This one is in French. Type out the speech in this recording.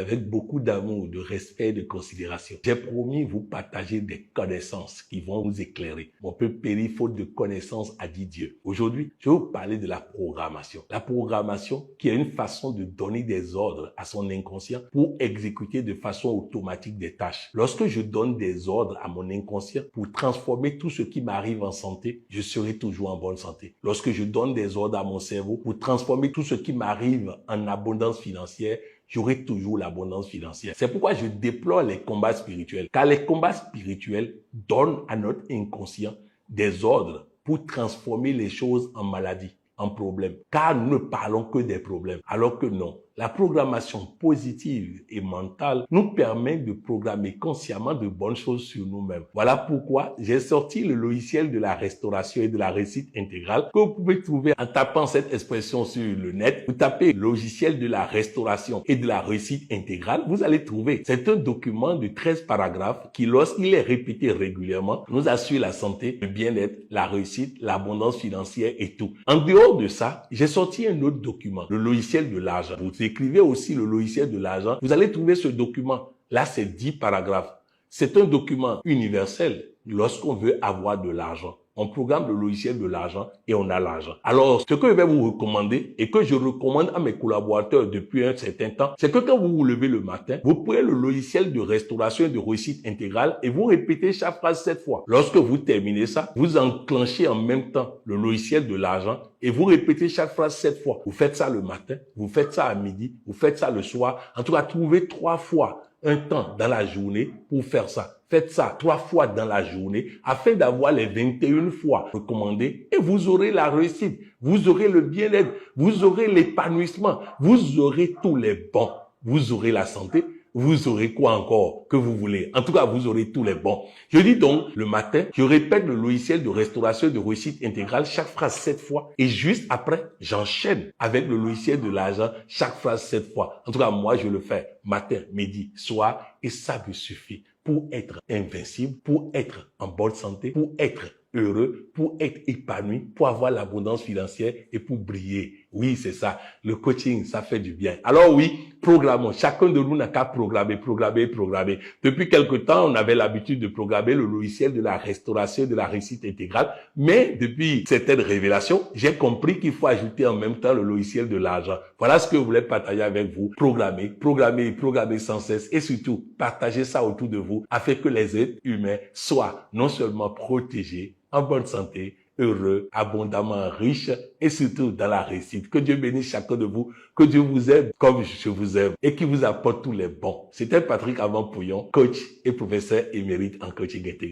avec beaucoup d'amour, de respect et de considération. J'ai promis vous partager des connaissances qui vont vous éclairer. Mon peu péri, faute de connaissances, a dit Dieu. Aujourd'hui, je vais vous parler de la programmation. La programmation qui est une façon de donner des ordres à son inconscient pour exécuter de façon automatique des tâches. Lorsque je donne des ordres à mon inconscient pour transformer tout ce qui m'arrive en santé, je serai toujours en bonne santé. Lorsque je donne des ordres à mon cerveau pour transformer tout ce qui m'arrive en abondance financière, j'aurai toujours l'abondance financière. C'est pourquoi je déplore les combats spirituels. Car les combats spirituels donnent à notre inconscient des ordres pour transformer les choses en maladies, en problèmes. Car nous ne parlons que des problèmes. Alors que non. La programmation positive et mentale nous permet de programmer consciemment de bonnes choses sur nous-mêmes. Voilà pourquoi j'ai sorti le logiciel de la restauration et de la réussite intégrale que vous pouvez trouver en tapant cette expression sur le net. Vous tapez logiciel de la restauration et de la réussite intégrale, vous allez trouver. C'est un document de 13 paragraphes qui, lorsqu'il est répété régulièrement, nous assure la santé, le bien-être, la réussite, l'abondance financière et tout. En dehors de ça, j'ai sorti un autre document, le logiciel de l'argent. Vous écrivez aussi le logiciel de l'argent, vous allez trouver ce document. Là, c'est 10 paragraphes. C'est un document universel lorsqu'on veut avoir de l'argent. On programme le logiciel de l'argent et on a l'argent. Alors, ce que je vais vous recommander et que je recommande à mes collaborateurs depuis un certain temps, c'est que quand vous vous levez le matin, vous prenez le logiciel de restauration et de réussite intégrale et vous répétez chaque phrase 7 fois. Lorsque vous terminez ça, vous enclenchez en même temps le logiciel de l'argent et vous répétez chaque phrase 7 fois. Vous faites ça le matin, vous faites ça à midi, vous faites ça le soir. En tout cas, trouvez 3 fois un temps dans la journée pour faire ça. Faites ça 3 fois dans la journée afin d'avoir les 21 fois recommandées et vous aurez la réussite, vous aurez le bien-être, vous aurez l'épanouissement, vous aurez tous les bons, vous aurez la santé, vous aurez quoi encore que vous voulez. En tout cas, vous aurez tous les bons. Je dis donc, le matin, je répète le logiciel de restauration et de réussite intégrale, chaque phrase 7 fois. Et juste après, j'enchaîne avec le logiciel de l'argent, chaque phrase 7 fois. En tout cas, moi, je le fais matin, midi, soir. Et ça me suffit pour être invincible, pour être en bonne santé, pour être heureux, pour être épanoui, pour avoir l'abondance financière et pour briller. Oui, c'est ça. Le coaching, ça fait du bien. Alors oui, programmons. Chacun de nous n'a qu'à programmer. Depuis quelque temps, on avait l'habitude de programmer le logiciel de la restauration et de la réussite intégrale. Mais depuis certaines révélations, j'ai compris qu'il faut ajouter en même temps le logiciel de l'argent. Voilà ce que je voulais partager avec vous. Programmer sans cesse et surtout, partager ça autour de vous afin que les êtres humains soient non seulement protégés, en bonne santé, heureux, abondamment riches et surtout dans la réussite. Que Dieu bénisse chacun de vous, que Dieu vous aime comme je vous aime et qu'il vous apporte tous les bons. C'était Patrick Avant-Pouillon, coach et professeur émérite en coaching intégré.